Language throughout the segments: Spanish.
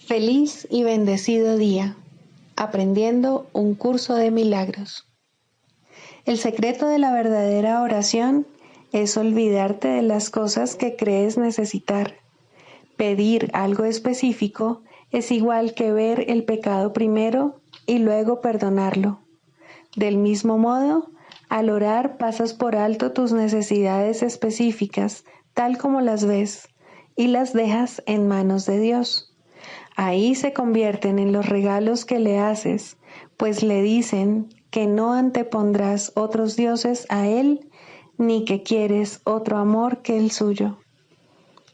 Feliz y bendecido día, aprendiendo un curso de milagros. El secreto de la verdadera oración es olvidarte de las cosas que crees necesitar. Pedir algo específico es igual que ver el pecado primero y luego perdonarlo. Del mismo modo, al orar pasas por alto tus necesidades específicas, tal como las ves, y las dejas en manos de Dios. Ahí se convierten en los regalos que le haces, pues le dicen que no antepondrás otros dioses a Él, ni que quieres otro amor que el suyo.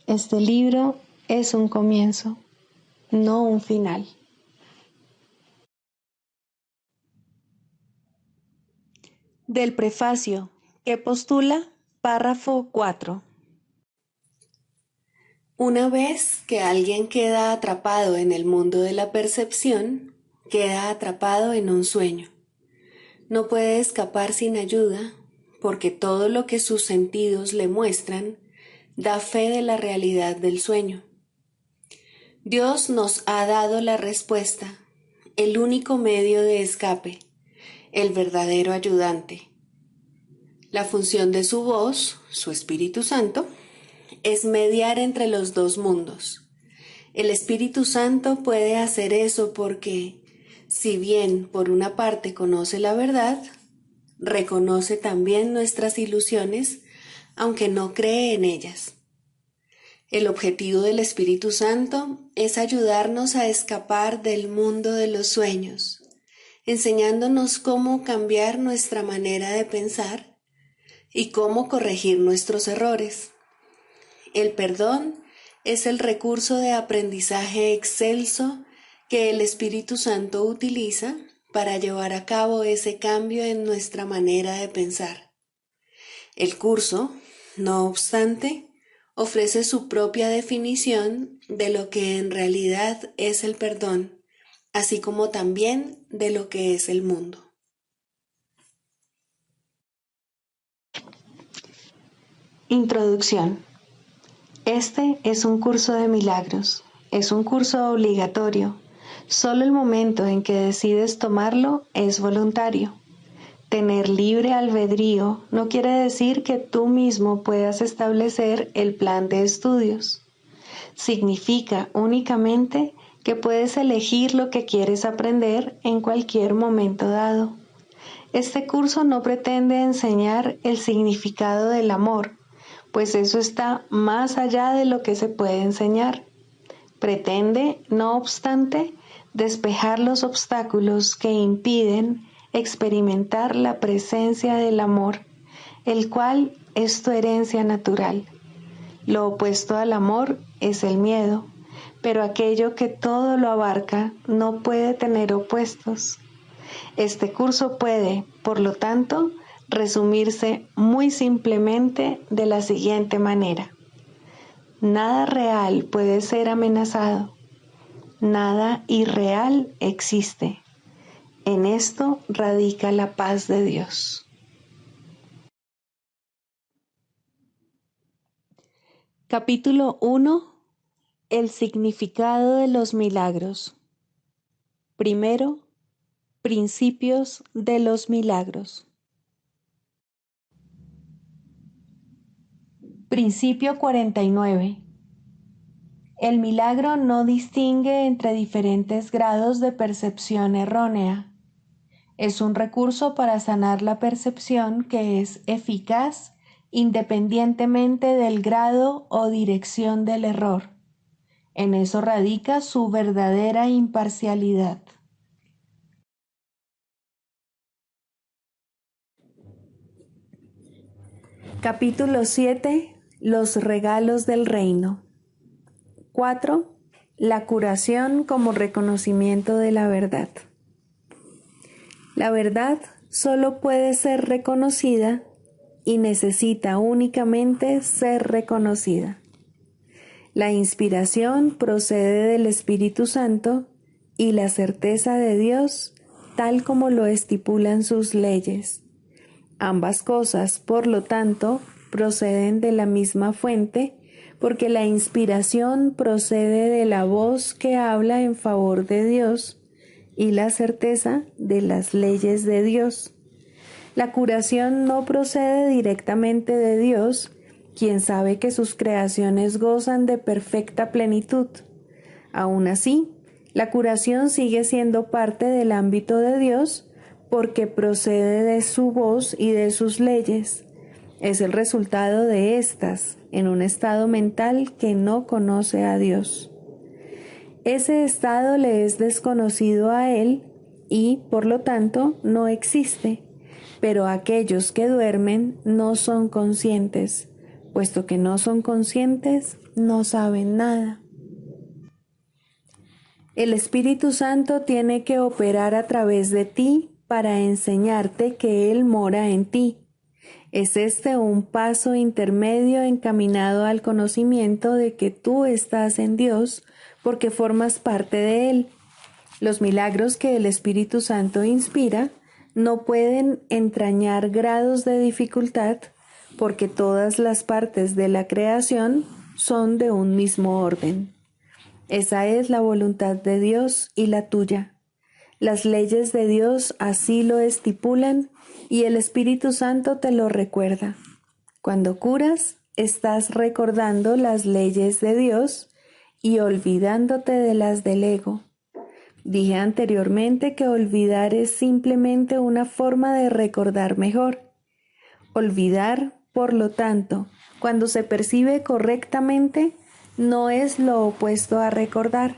Este libro es un comienzo, no un final. Del prefacio, que postula, párrafo 4. Una vez que alguien queda atrapado en el mundo de la percepción, queda atrapado en un sueño. No puede escapar sin ayuda, porque todo lo que sus sentidos le muestran da fe de la realidad del sueño. Dios nos ha dado la respuesta, el único medio de escape, el verdadero ayudante. La función de su voz, su Espíritu Santo, es mediar entre los dos mundos. El Espíritu Santo puede hacer eso porque, si bien por una parte conoce la verdad, reconoce también nuestras ilusiones, aunque no cree en ellas. El objetivo del Espíritu Santo es ayudarnos a escapar del mundo de los sueños, enseñándonos cómo cambiar nuestra manera de pensar y cómo corregir nuestros errores. El perdón es el recurso de aprendizaje excelso que el Espíritu Santo utiliza para llevar a cabo ese cambio en nuestra manera de pensar. El curso, no obstante, ofrece su propia definición de lo que en realidad es el perdón, así como también de lo que es el mundo. Introducción. Este es un curso de milagros, es un curso obligatorio. Solo el momento en que decides tomarlo es voluntario. Tener libre albedrío no quiere decir que tú mismo puedas establecer el plan de estudios. Significa únicamente que puedes elegir lo que quieres aprender en cualquier momento dado. Este curso no pretende enseñar el significado del amor, pues eso está más allá de lo que se puede enseñar. Pretende, no obstante, despejar los obstáculos que impiden experimentar la presencia del amor, el cual es tu herencia natural. Lo opuesto al amor es el miedo, pero aquello que todo lo abarca no puede tener opuestos. Este curso puede, por lo tanto, resumirse muy simplemente de la siguiente manera. Nada real puede ser amenazado. Nada irreal existe. En esto radica la paz de Dios. Capítulo 1. El significado de los milagros. Primero, principios de los milagros. Principio 49. El milagro no distingue entre diferentes grados de percepción errónea. Es un recurso para sanar la percepción que es eficaz independientemente del grado o dirección del error. En eso radica su verdadera imparcialidad. Capítulo 7. Los regalos del reino. 4. La curación como reconocimiento de la verdad. La verdad solo puede ser reconocida y necesita únicamente ser reconocida. La inspiración procede del Espíritu Santo y la certeza de Dios, tal como lo estipulan sus leyes. Ambas cosas, por lo tanto, proceden de la misma fuente, porque la inspiración procede de la voz que habla en favor de Dios y la certeza de las leyes de Dios. La curación no procede directamente de Dios, quien sabe que sus creaciones gozan de perfecta plenitud. Aún así, la curación sigue siendo parte del ámbito de Dios porque procede de su voz y de sus leyes. Es el resultado de éstas en un estado mental que no conoce a Dios. Ese estado le es desconocido a él y, por lo tanto, no existe. Pero aquellos que duermen no son conscientes, puesto que no son conscientes, no saben nada. El Espíritu Santo tiene que operar a través de ti para enseñarte que Él mora en ti. Es este un paso intermedio encaminado al conocimiento de que tú estás en Dios porque formas parte de Él. Los milagros que el Espíritu Santo inspira no pueden entrañar grados de dificultad porque todas las partes de la creación son de un mismo orden. Esa es la voluntad de Dios y la tuya. Las leyes de Dios así lo estipulan y el Espíritu Santo te lo recuerda. Cuando curas, estás recordando las leyes de Dios y olvidándote de las del ego. Dije anteriormente que olvidar es simplemente una forma de recordar mejor. Olvidar, por lo tanto, cuando se percibe correctamente, no es lo opuesto a recordar.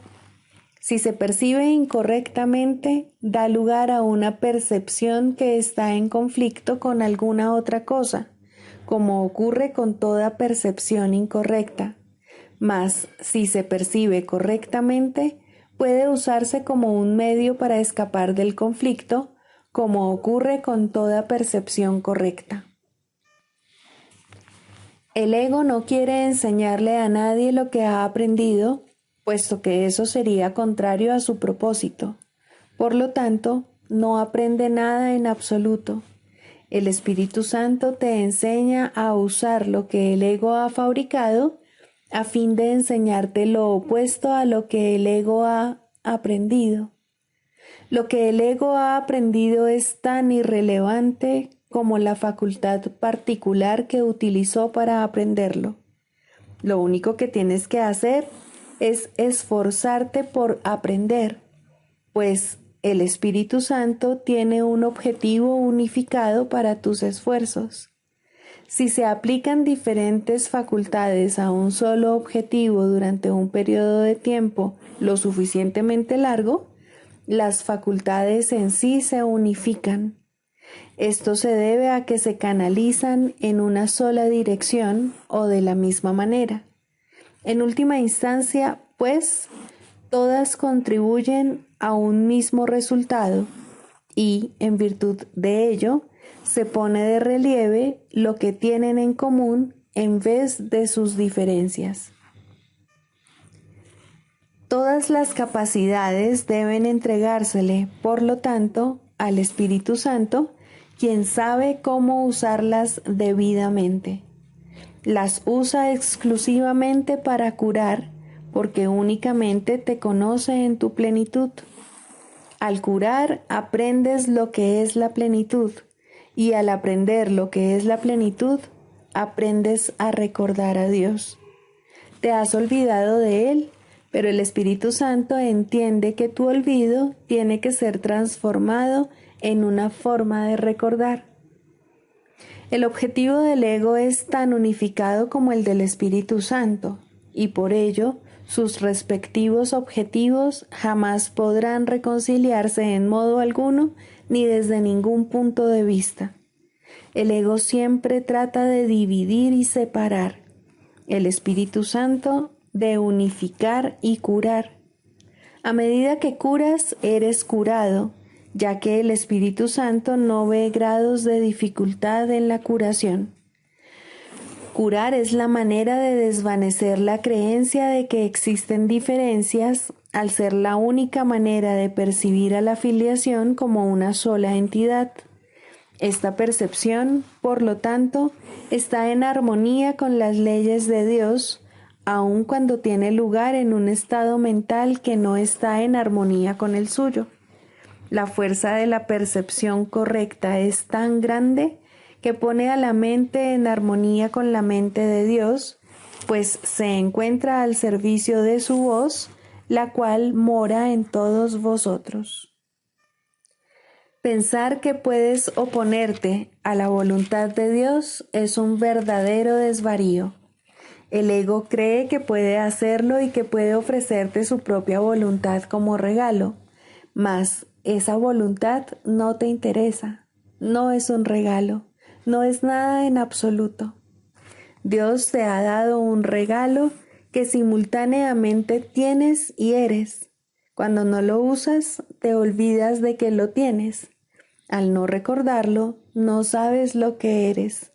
Si se percibe incorrectamente, da lugar a una percepción que está en conflicto con alguna otra cosa, como ocurre con toda percepción incorrecta. Mas, si se percibe correctamente, puede usarse como un medio para escapar del conflicto, como ocurre con toda percepción correcta. El ego no quiere enseñarle a nadie lo que ha aprendido, puesto que eso sería contrario a su propósito. Por lo tanto, no aprende nada en absoluto. El Espíritu Santo te enseña a usar lo que el ego ha fabricado a fin de enseñarte lo opuesto a lo que el ego ha aprendido. Lo que el ego ha aprendido es tan irrelevante como la facultad particular que utilizó para aprenderlo. Lo único que tienes que hacer es esforzarte por aprender, pues el Espíritu Santo tiene un objetivo unificado para tus esfuerzos. Si se aplican diferentes facultades a un solo objetivo durante un periodo de tiempo lo suficientemente largo, las facultades en sí se unifican. Esto se debe a que se canalizan en una sola dirección o de la misma manera. En última instancia, pues, todas contribuyen a un mismo resultado y, en virtud de ello, se pone de relieve lo que tienen en común en vez de sus diferencias. Todas las capacidades deben entregársele, por lo tanto, al Espíritu Santo, quien sabe cómo usarlas debidamente. Las usa exclusivamente para curar, porque únicamente te conoce en tu plenitud. Al curar, aprendes lo que es la plenitud, y al aprender lo que es la plenitud, aprendes a recordar a Dios. Te has olvidado de Él, pero el Espíritu Santo entiende que tu olvido tiene que ser transformado en una forma de recordar. El objetivo del ego es tan unificado como el del Espíritu Santo, y por ello sus respectivos objetivos jamás podrán reconciliarse en modo alguno ni desde ningún punto de vista. El ego siempre trata de dividir y separar. El Espíritu Santo de unificar y curar. A medida que curas, eres curado, ya que el Espíritu Santo no ve grados de dificultad en la curación. Curar es la manera de desvanecer la creencia de que existen diferencias al ser la única manera de percibir a la filiación como una sola entidad. Esta percepción, por lo tanto, está en armonía con las leyes de Dios, aun cuando tiene lugar en un estado mental que no está en armonía con el suyo. La fuerza de la percepción correcta es tan grande que pone a la mente en armonía con la mente de Dios, pues se encuentra al servicio de su voz, la cual mora en todos vosotros. Pensar que puedes oponerte a la voluntad de Dios es un verdadero desvarío. El ego cree que puede hacerlo y que puede ofrecerte su propia voluntad como regalo, mas esa voluntad no te interesa, no es un regalo, no es nada en absoluto. Dios te ha dado un regalo que simultáneamente tienes y eres. Cuando no lo usas, te olvidas de que lo tienes. Al no recordarlo, no sabes lo que eres.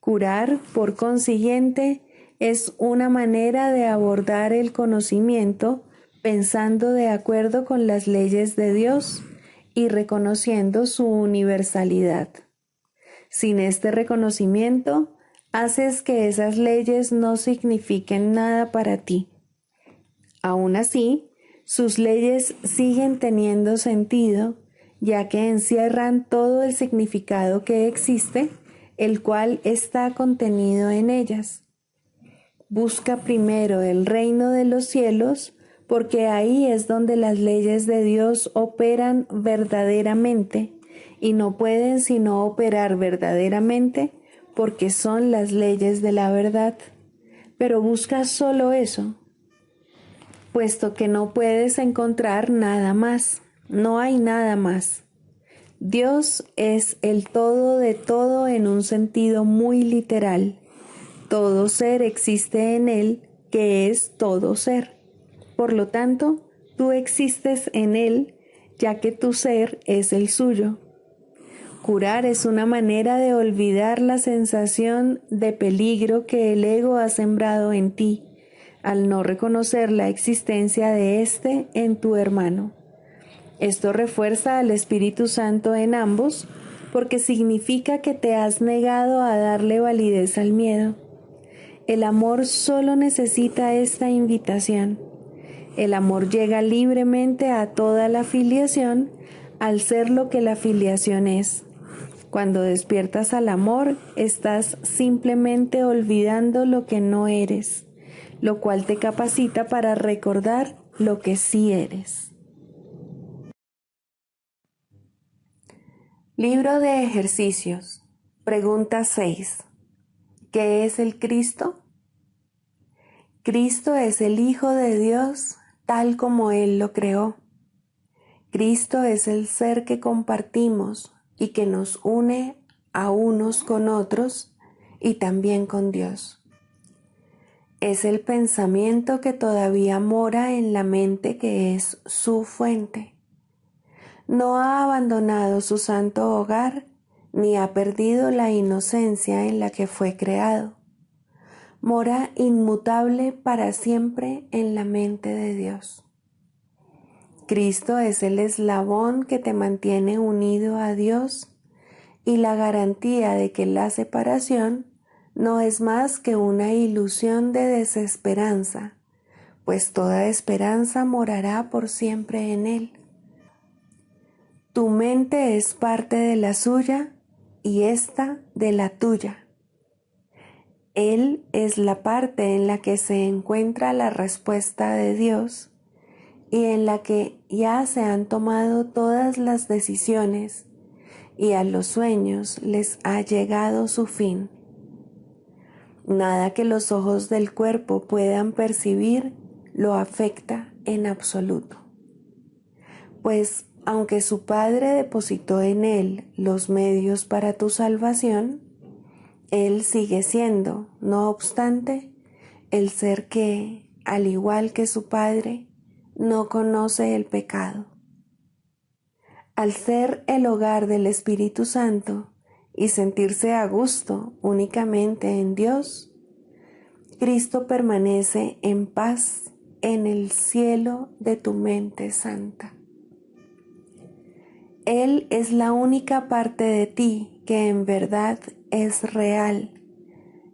Curar, por consiguiente, es una manera de abordar el conocimiento pensando de acuerdo con las leyes de Dios y reconociendo su universalidad. Sin este reconocimiento, haces que esas leyes no signifiquen nada para ti. Aún así, sus leyes siguen teniendo sentido, ya que encierran todo el significado que existe, el cual está contenido en ellas. Busca primero el reino de los cielos, porque ahí es donde las leyes de Dios operan verdaderamente, y no pueden sino operar verdaderamente, porque son las leyes de la verdad. Pero busca solo eso, puesto que no puedes encontrar nada más, no hay nada más. Dios es el todo de todo en un sentido muy literal. Todo ser existe en Él, que es todo ser. Por lo tanto, tú existes en Él, ya que tu ser es el suyo. Curar es una manera de olvidar la sensación de peligro que el ego ha sembrado en ti, al no reconocer la existencia de éste en tu hermano. Esto refuerza al Espíritu Santo en ambos, porque significa que te has negado a darle validez al miedo. El amor solo necesita esta invitación. El amor llega libremente a toda la filiación al ser lo que la filiación es. Cuando despiertas al amor, estás simplemente olvidando lo que no eres, lo cual te capacita para recordar lo que sí eres. Libro de ejercicios. Pregunta 6. ¿Qué es el Cristo? Cristo es el Hijo de Dios tal como Él lo creó. Cristo es el ser que compartimos y que nos une a unos con otros y también con Dios. Es el pensamiento que todavía mora en la mente que es su fuente. No ha abandonado su santo hogar ni ha perdido la inocencia en la que fue creado. Mora inmutable para siempre en la mente de Dios. Cristo es el eslabón que te mantiene unido a Dios y la garantía de que la separación no es más que una ilusión de desesperanza, pues toda esperanza morará por siempre en Él. Tu mente es parte de la suya y ésta de la tuya. Él es la parte en la que se encuentra la respuesta de Dios y en la que ya se han tomado todas las decisiones y a los sueños les ha llegado su fin. Nada que los ojos del cuerpo puedan percibir lo afecta en absoluto. Pues aunque su Padre depositó en él los medios para tu salvación, él sigue siendo, no obstante, el ser que, al igual que su Padre, no conoce el pecado. Al ser el hogar del Espíritu Santo y sentirse a gusto únicamente en Dios, Cristo permanece en paz en el cielo de tu mente santa. Él es la única parte de ti que en verdad es real.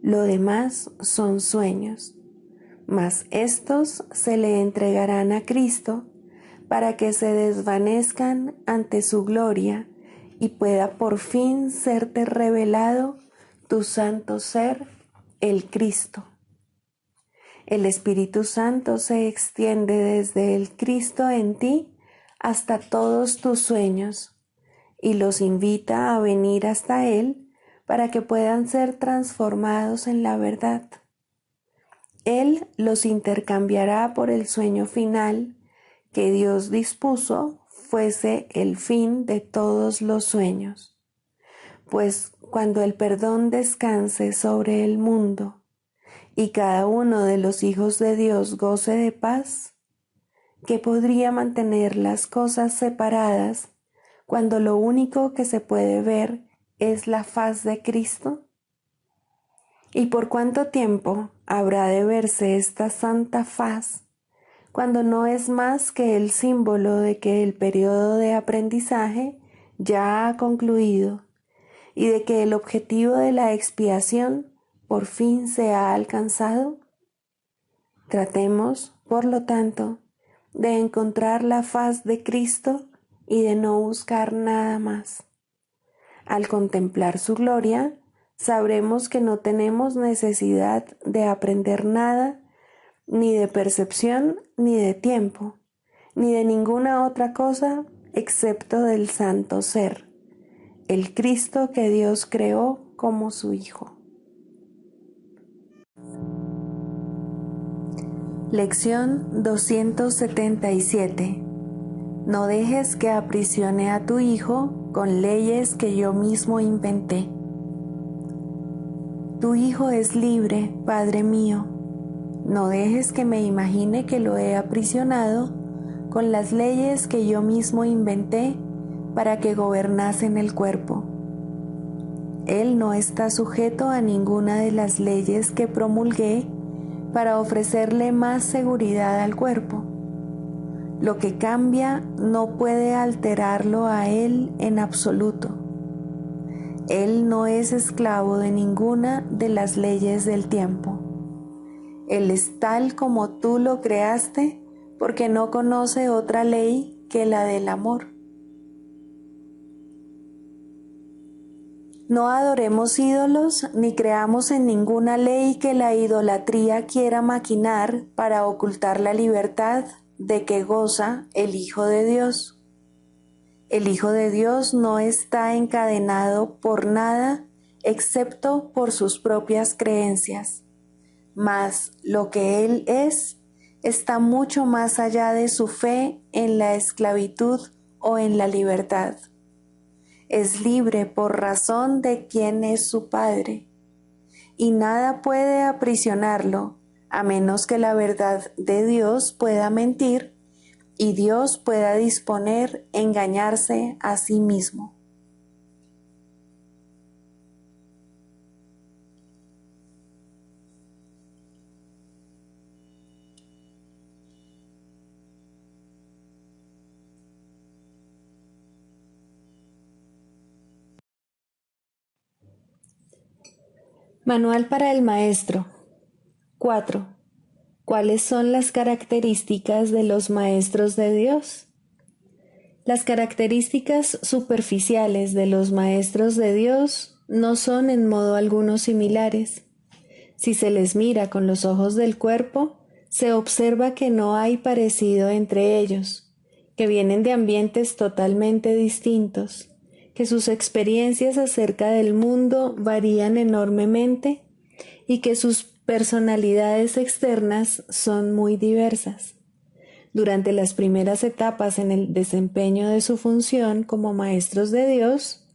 Lo demás son sueños, mas éstos se le entregarán a Cristo para que se desvanezcan ante su gloria y pueda por fin serte revelado tu santo ser, el Cristo. El Espíritu Santo se extiende desde el Cristo en ti hasta todos tus sueños y los invita a venir hasta Él para que puedan ser transformados en la verdad. Él los intercambiará por el sueño final que Dios dispuso fuese el fin de todos los sueños. Pues cuando el perdón descanse sobre el mundo y cada uno de los hijos de Dios goce de paz, ¿qué podría mantener las cosas separadas cuando lo único que se puede ver es la faz de Cristo? ¿Y por cuánto tiempo habrá de verse esta santa faz cuando no es más que el símbolo de que el periodo de aprendizaje ya ha concluido y de que el objetivo de la expiación por fin se ha alcanzado? Tratemos, por lo tanto, de encontrar la faz de Cristo y de no buscar nada más. Al contemplar su gloria, sabremos que no tenemos necesidad de aprender nada, ni de percepción, ni de tiempo, ni de ninguna otra cosa excepto del santo ser, el Cristo que Dios creó como su Hijo. Lección 277. No dejes que aprisione a tu hijo con leyes que yo mismo inventé. Tu hijo es libre, Padre mío. No dejes que me imagine que lo he aprisionado con las leyes que yo mismo inventé para que gobernasen el cuerpo. Él no está sujeto a ninguna de las leyes que promulgué para ofrecerle más seguridad al cuerpo. Lo que cambia no puede alterarlo a él en absoluto. Él no es esclavo de ninguna de las leyes del tiempo. Él es tal como tú lo creaste porque no conoce otra ley que la del amor. No adoremos ídolos ni creamos en ninguna ley que la idolatría quiera maquinar para ocultar la libertad de que goza el Hijo de Dios. El Hijo de Dios no está encadenado por nada excepto por sus propias creencias, mas lo que Él es está mucho más allá de su fe en la esclavitud o en la libertad. Es libre por razón de quién es su Padre, y nada puede aprisionarlo a menos que la verdad de Dios pueda mentir y Dios pueda disponer engañarse a sí mismo. Manual para el maestro. 4. ¿Cuáles son las características de los maestros de Dios? Las características superficiales de los maestros de Dios no son en modo alguno similares. Si se les mira con los ojos del cuerpo, se observa que no hay parecido entre ellos, que vienen de ambientes totalmente distintos, que sus experiencias acerca del mundo varían enormemente y que sus personalidades externas son muy diversas. Durante las primeras etapas en el desempeño de su función como maestros de Dios,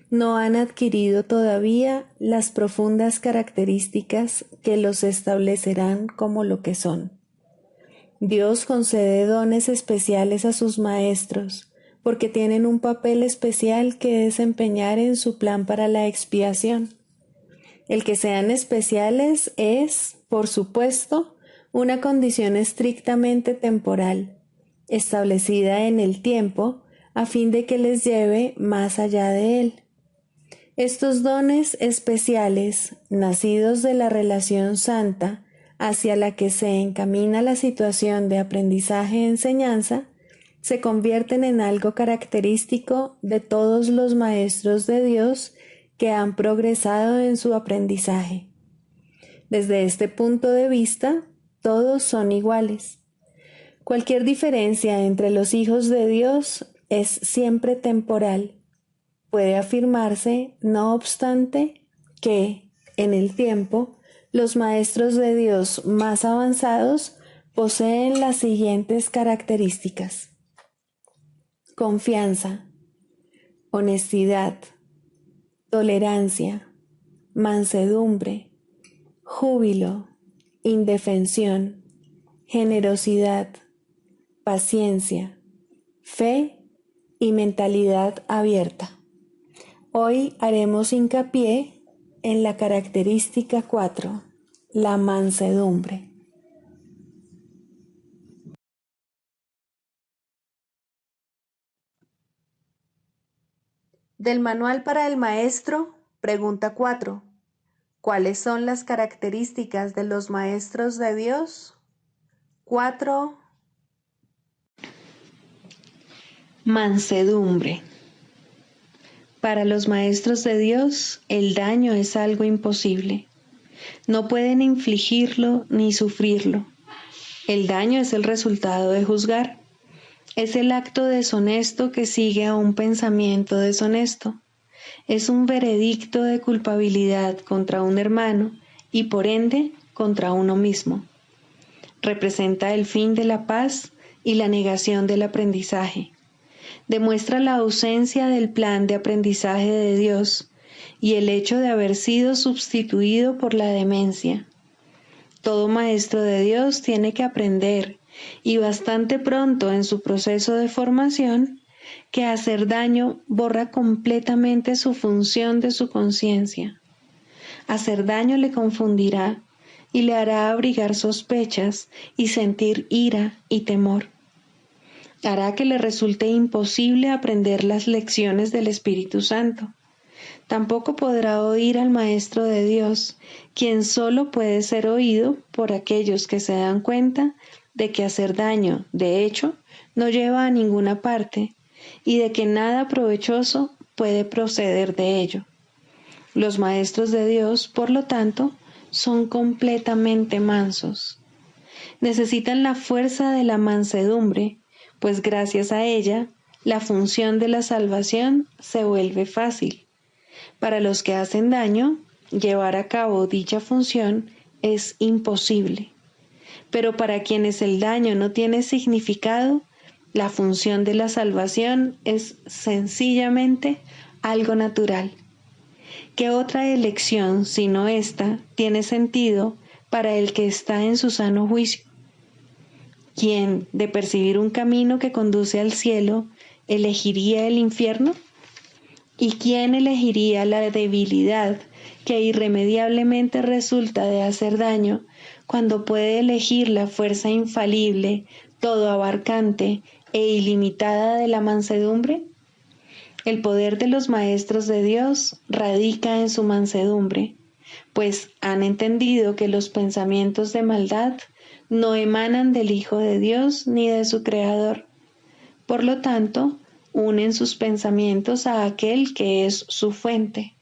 no han adquirido todavía las profundas características que los establecerán como lo que son. Dios concede dones especiales a sus maestros, porque tienen un papel especial que desempeñar en su plan para la expiación. El que sean especiales es, por supuesto, una condición estrictamente temporal, establecida en el tiempo, a fin de que les lleve más allá de él. Estos dones especiales, nacidos de la relación santa, hacia la que se encamina la situación de aprendizaje-enseñanza, se convierten en algo característico de todos los maestros de Dios que han progresado en su aprendizaje. Desde este punto de vista, todos son iguales. Cualquier diferencia entre los hijos de Dios es siempre temporal. Puede afirmarse, no obstante, que, en el tiempo, los maestros de Dios más avanzados poseen las siguientes características: confianza, honestidad, tolerancia, mansedumbre, júbilo, indefensión, generosidad, paciencia, fe y mentalidad abierta. Hoy haremos hincapié en la característica 4, la mansedumbre. Del Manual para el Maestro, pregunta 4. ¿Cuáles son las características de los maestros de Dios? 4. Mansedumbre. Para los maestros de Dios, el daño es algo imposible. No pueden infligirlo ni sufrirlo. El daño es el resultado de juzgar. Es el acto deshonesto que sigue a un pensamiento deshonesto. Es un veredicto de culpabilidad contra un hermano y por ende contra uno mismo. Representa el fin de la paz y la negación del aprendizaje. Demuestra la ausencia del plan de aprendizaje de Dios y el hecho de haber sido sustituido por la demencia. Todo maestro de Dios tiene que aprender, y bastante pronto en su proceso de formación, que hacer daño borra completamente su función de su conciencia. Hacer daño le confundirá y le hará abrigar sospechas y sentir ira y temor. Hará que le resulte imposible aprender las lecciones del Espíritu Santo. Tampoco podrá oír al Maestro de Dios, quien solo puede ser oído por aquellos que se dan cuenta de que hacer daño, de hecho, no lleva a ninguna parte y de que nada provechoso puede proceder de ello. Los maestros de Dios, por lo tanto, son completamente mansos. Necesitan la fuerza de la mansedumbre, pues gracias a ella, la función de la salvación se vuelve fácil. Para los que hacen daño, llevar a cabo dicha función es imposible. Pero para quienes el daño no tiene significado, la función de la salvación es sencillamente algo natural. ¿Qué otra elección, sino esta, tiene sentido para el que está en su sano juicio? ¿Quién, de percibir un camino que conduce al cielo, elegiría el infierno? ¿Y quién elegiría la debilidad que irremediablemente resulta de hacer daño cuando puede elegir la fuerza infalible, todo abarcante e ilimitada de la mansedumbre? El poder de los maestros de Dios radica en su mansedumbre, pues han entendido que los pensamientos de maldad no emanan del Hijo de Dios ni de su Creador. Por lo tanto, unen sus pensamientos a aquel que es su fuente,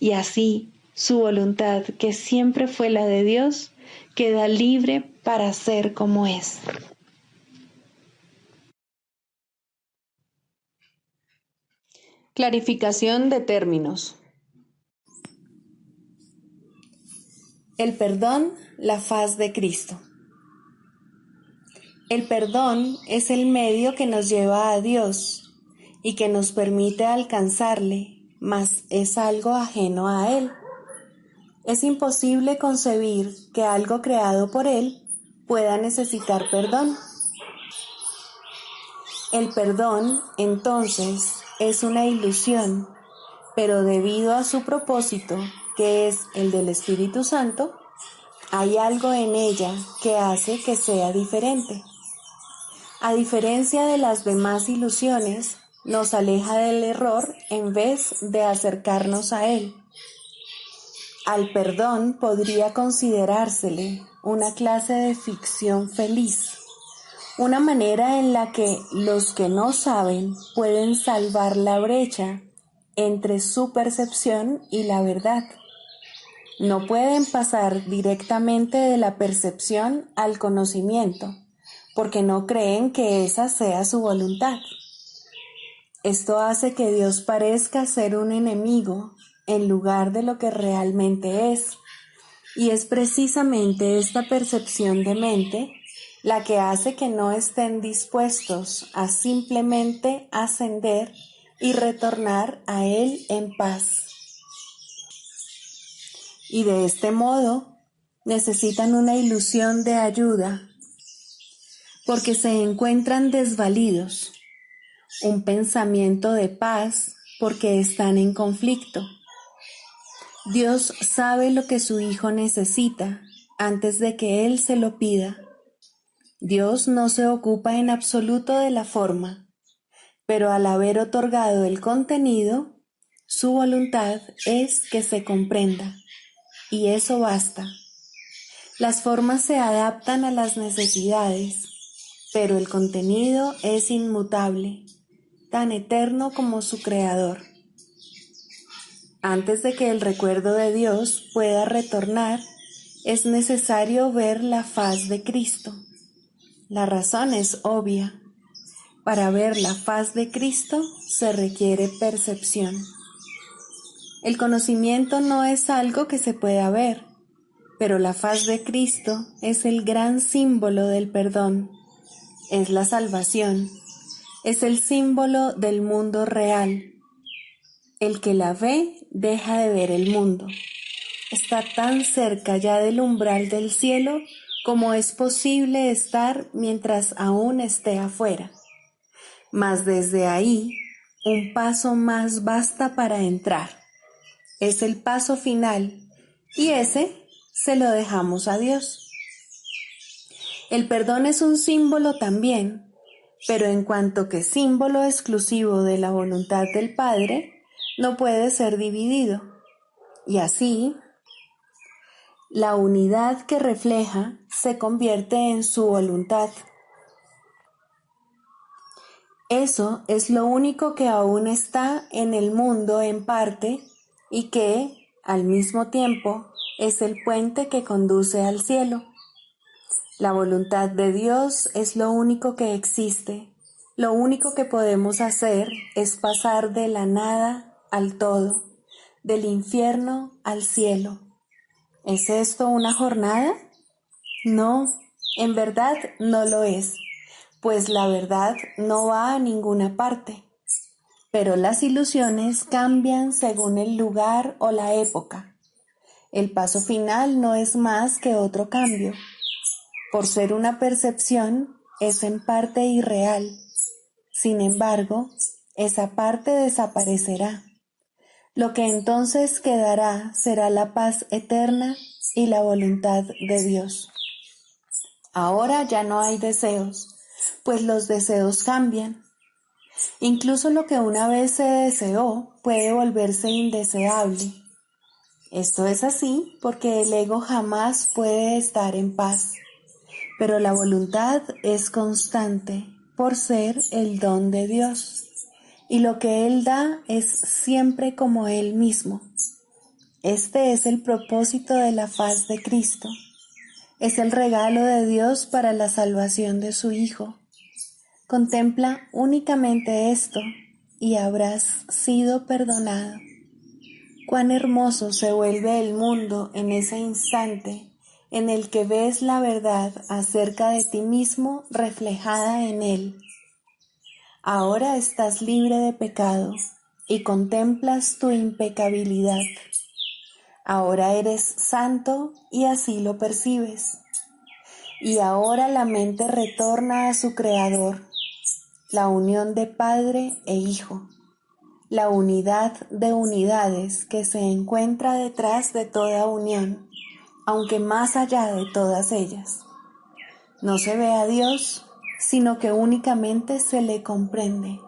y así su voluntad, que siempre fue la de Dios, queda libre para ser como es. Clarificación de términos. El perdón, la faz de Cristo. El perdón es el medio que nos lleva a Dios y que nos permite alcanzarle, mas es algo ajeno a Él. Es imposible concebir que algo creado por Él pueda necesitar perdón. El perdón, entonces, es una ilusión, pero debido a su propósito, que es el del Espíritu Santo, hay algo en ella que hace que sea diferente. A diferencia de las demás ilusiones, nos aleja del error en vez de acercarnos a él. Al perdón podría considerársele una clase de ficción feliz, una manera en la que los que no saben pueden salvar la brecha entre su percepción y la verdad. No pueden pasar directamente de la percepción al conocimiento, porque no creen que esa sea su voluntad. Esto hace que Dios parezca ser un enemigo en lugar de lo que realmente es, y es precisamente esta percepción de mente la que hace que no estén dispuestos a simplemente ascender y retornar a Él en paz. Y de este modo necesitan una ilusión de ayuda, porque se encuentran desvalidos, un pensamiento de paz porque están en conflicto. Dios sabe lo que su Hijo necesita antes de que Él se lo pida. Dios no se ocupa en absoluto de la forma, pero al haber otorgado el contenido, su voluntad es que se comprenda, y eso basta. Las formas se adaptan a las necesidades, pero el contenido es inmutable, tan eterno como su Creador. Antes de que el recuerdo de Dios pueda retornar, es necesario ver la faz de Cristo. La razón es obvia. Para ver la faz de Cristo se requiere percepción. El conocimiento no es algo que se pueda ver, pero la faz de Cristo es el gran símbolo del perdón, es la salvación, es el símbolo del mundo real. El que la ve deja de ver el mundo. Está tan cerca ya del umbral del cielo como es posible estar mientras aún esté afuera. Mas desde ahí, un paso más basta para entrar. Es el paso final, y ese se lo dejamos a Dios. El perdón es un símbolo también, pero en cuanto que símbolo exclusivo de la voluntad del Padre, no puede ser dividido. Y así, la unidad que refleja se convierte en su voluntad. Eso es lo único que aún está en el mundo en parte y que, al mismo tiempo, es el puente que conduce al cielo. La voluntad de Dios es lo único que existe. Lo único que podemos hacer es pasar de la nada al todo, del infierno al cielo. ¿Es esto una jornada? No, en verdad no lo es, pues la verdad no va a ninguna parte. Pero las ilusiones cambian según el lugar o la época. El paso final no es más que otro cambio. Por ser una percepción, es en parte irreal. Sin embargo, esa parte desaparecerá. Lo que entonces quedará será la paz eterna y la voluntad de Dios. Ahora ya no hay deseos, pues los deseos cambian. Incluso lo que una vez se deseó puede volverse indeseable. Esto es así porque el ego jamás puede estar en paz, pero la voluntad es constante por ser el don de Dios, y lo que Él da es siempre como Él mismo. Este es el propósito de la faz de Cristo. Es el regalo de Dios para la salvación de su Hijo. Contempla únicamente esto y habrás sido perdonado. Cuán hermoso se vuelve el mundo en ese instante en el que ves la verdad acerca de ti mismo reflejada en Él. Ahora estás libre de pecado y contemplas tu impecabilidad. Ahora eres santo y así lo percibes. Y ahora la mente retorna a su Creador, la unión de Padre e Hijo, la unidad de unidades que se encuentra detrás de toda unión, aunque más allá de todas ellas. No se ve a Dios, sino que únicamente se le comprende.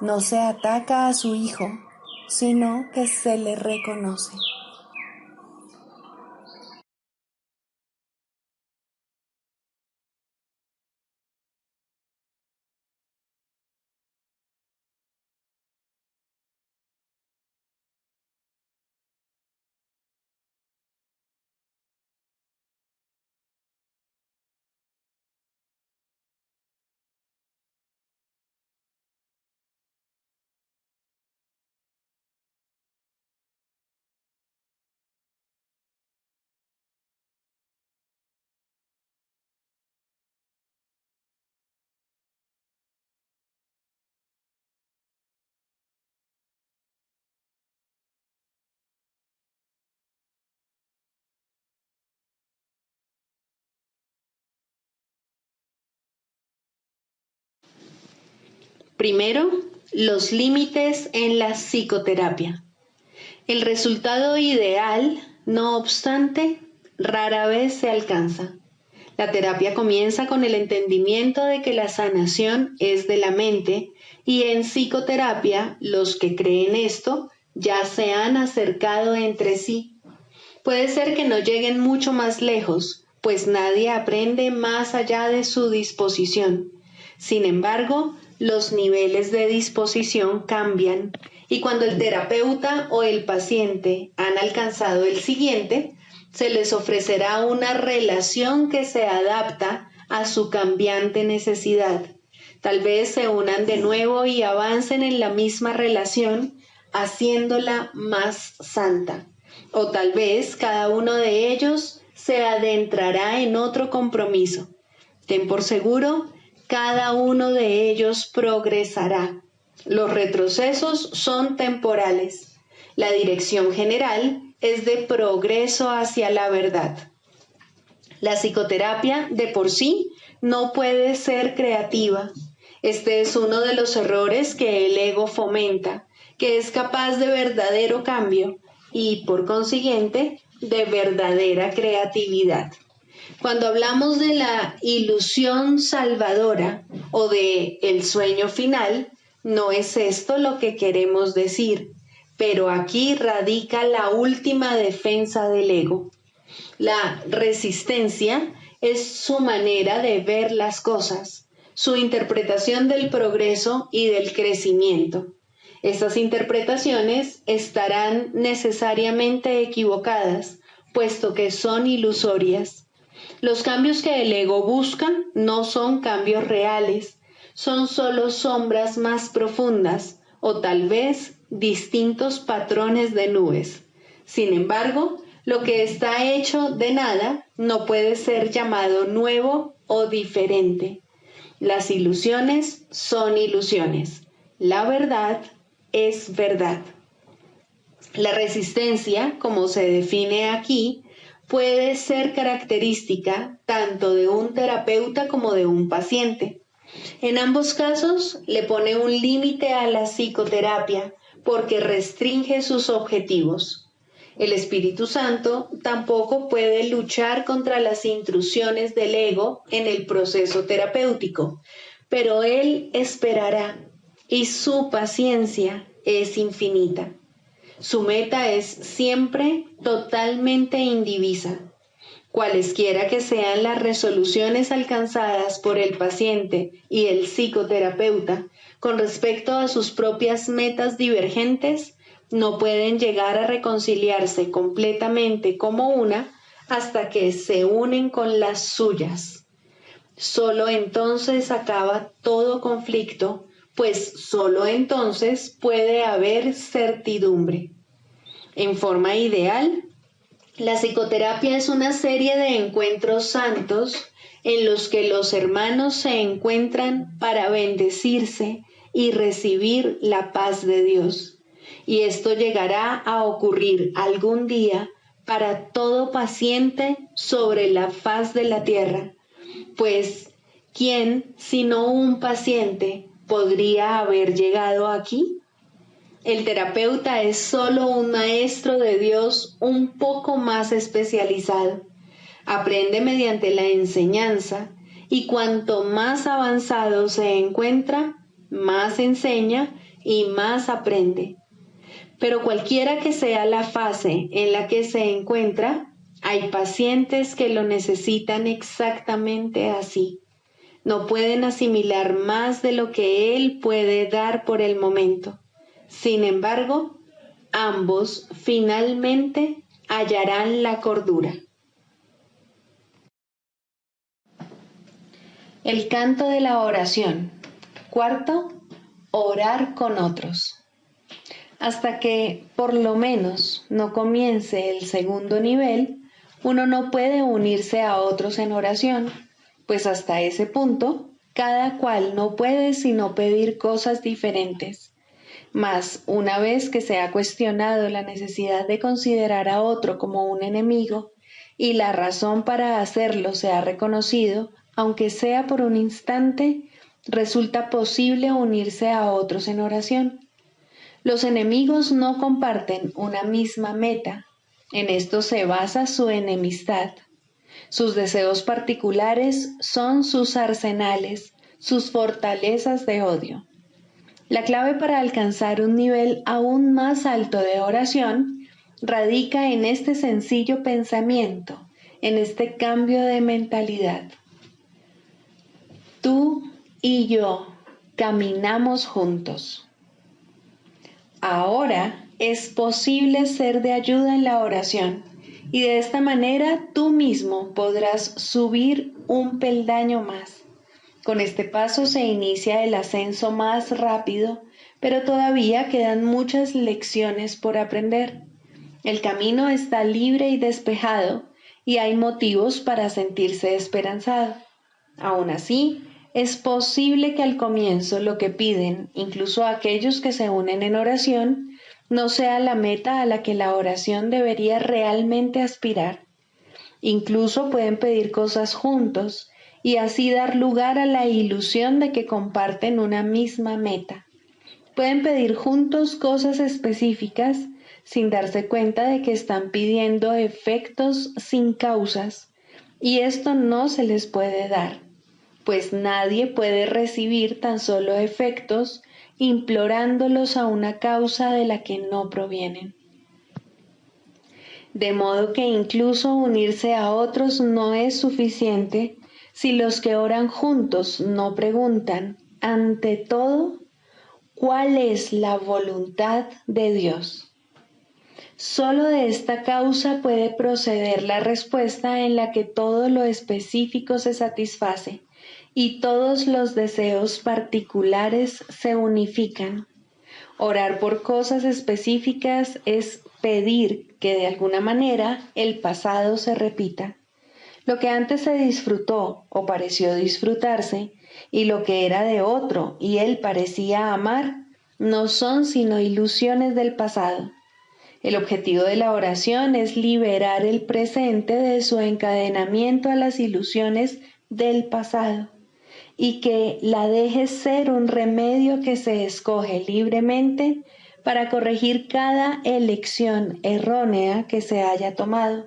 No se ataca a su Hijo, sino que se le reconoce. Primero, los límites en la psicoterapia. El resultado ideal, no obstante, rara vez se alcanza. La terapia comienza con el entendimiento de que la sanación es de la mente y en psicoterapia los que creen esto ya se han acercado entre sí. Puede ser que no lleguen mucho más lejos, pues nadie aprende más allá de su disposición. Sin embargo, los niveles de disposición cambian y cuando el terapeuta o el paciente han alcanzado el siguiente, se les ofrecerá una relación que se adapta a su cambiante necesidad. Tal vez se unan de nuevo y avancen en la misma relación, haciéndola más santa. O tal vez cada uno de ellos se adentrará en otro compromiso. Ten por seguro, cada uno de ellos progresará. Los retrocesos son temporales. La dirección general es de progreso hacia la verdad. La psicoterapia de por sí no puede ser creativa. Este es uno de los errores que el ego fomenta, que es capaz de verdadero cambio y, por consiguiente, de verdadera creatividad. Cuando hablamos de la ilusión salvadora o de el sueño final, no es esto lo que queremos decir, pero aquí radica la última defensa del ego. La resistencia es su manera de ver las cosas, su interpretación del progreso y del crecimiento. Estas interpretaciones estarán necesariamente equivocadas, puesto que son ilusorias. Los cambios que el ego busca no son cambios reales, son solo sombras más profundas o tal vez distintos patrones de nubes. Sin embargo, lo que está hecho de nada no puede ser llamado nuevo o diferente. Las ilusiones son ilusiones. La verdad es verdad. La resistencia, como se define aquí, puede ser característica tanto de un terapeuta como de un paciente. En ambos casos le pone un límite a la psicoterapia porque restringe sus objetivos. El Espíritu Santo tampoco puede luchar contra las intrusiones del ego en el proceso terapéutico, pero Él esperará y su paciencia es infinita. Su meta es siempre totalmente indivisa. Cualesquiera que sean las resoluciones alcanzadas por el paciente y el psicoterapeuta con respecto a sus propias metas divergentes, no pueden llegar a reconciliarse completamente como una hasta que se unen con las suyas. Solo entonces acaba todo conflicto, pues solo entonces puede haber certidumbre. En forma ideal, la psicoterapia es una serie de encuentros santos en los que los hermanos se encuentran para bendecirse y recibir la paz de Dios. Y esto llegará a ocurrir algún día para todo paciente sobre la faz de la tierra, pues ¿quién, sino un paciente, podría haber llegado aquí? El terapeuta es solo un maestro de Dios un poco más especializado. Aprende mediante la enseñanza y cuanto más avanzado se encuentra, más enseña y más aprende. Pero cualquiera que sea la fase en la que se encuentra, hay pacientes que lo necesitan exactamente así. No pueden asimilar más de lo que él puede dar por el momento. Sin embargo, ambos finalmente hallarán la cordura. El canto de la oración. Cuarto, orar con otros. Hasta que, por lo menos, no comience el segundo nivel, uno no puede unirse a otros en oración, pues hasta ese punto, cada cual no puede sino pedir cosas diferentes. Mas, una vez que se ha cuestionado la necesidad de considerar a otro como un enemigo, y la razón para hacerlo se ha reconocido, aunque sea por un instante, resulta posible unirse a otros en oración. Los enemigos no comparten una misma meta. En esto se basa su enemistad. Sus deseos particulares son sus arsenales, sus fortalezas de odio. La clave para alcanzar un nivel aún más alto de oración radica en este sencillo pensamiento, en este cambio de mentalidad. Tú y yo caminamos juntos. Ahora es posible ser de ayuda en la oración y de esta manera tú mismo podrás subir un peldaño más. Con este paso se inicia el ascenso más rápido, pero todavía quedan muchas lecciones por aprender. El camino está libre y despejado y hay motivos para sentirse esperanzado. Aún así, es posible que al comienzo lo que piden, incluso aquellos que se unen en oración, no sea la meta a la que la oración debería realmente aspirar. Incluso pueden pedir cosas juntos y así dar lugar a la ilusión de que comparten una misma meta. Pueden pedir juntos cosas específicas sin darse cuenta de que están pidiendo efectos sin causas, y esto no se les puede dar, pues nadie puede recibir tan solo efectos implorándolos a una causa de la que no provienen. De modo que incluso unirse a otros no es suficiente si los que oran juntos no preguntan, ante todo, ¿cuál es la voluntad de Dios? Solo de esta causa puede proceder la respuesta en la que todo lo específico se satisface y todos los deseos particulares se unifican. Orar por cosas específicas es pedir que de alguna manera el pasado se repita. Lo que antes se disfrutó o pareció disfrutarse, y lo que era de otro y él parecía amar, no son sino ilusiones del pasado. El objetivo de la oración es liberar el presente de su encadenamiento a las ilusiones del pasado y que la deje ser un remedio que se escoge libremente para corregir cada elección errónea que se haya tomado.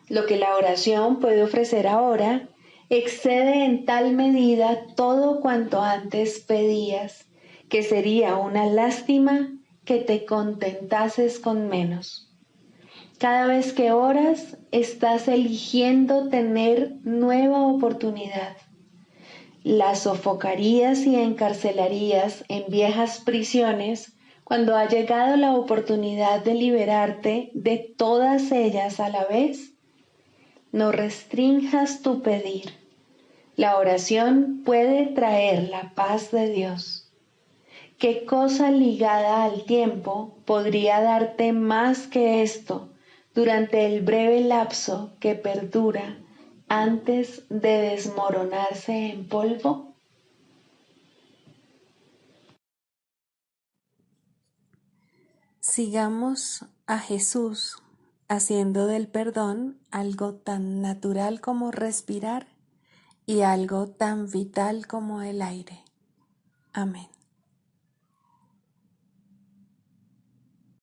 Lo que la oración puede ofrecer ahora excede en tal medida todo cuanto antes pedías, que sería una lástima que te contentases con menos. Cada vez que oras, estás eligiendo tener nueva oportunidad. La sofocarías y encarcelarías en viejas prisiones cuando ha llegado la oportunidad de liberarte de todas ellas a la vez. No restrinjas tu pedir. La oración puede traer la paz de Dios. ¿Qué cosa ligada al tiempo podría darte más que esto durante el breve lapso que perdura antes de desmoronarse en polvo? Sigamos a Jesús haciendo del perdón algo tan natural como respirar y algo tan vital como el aire. Amén.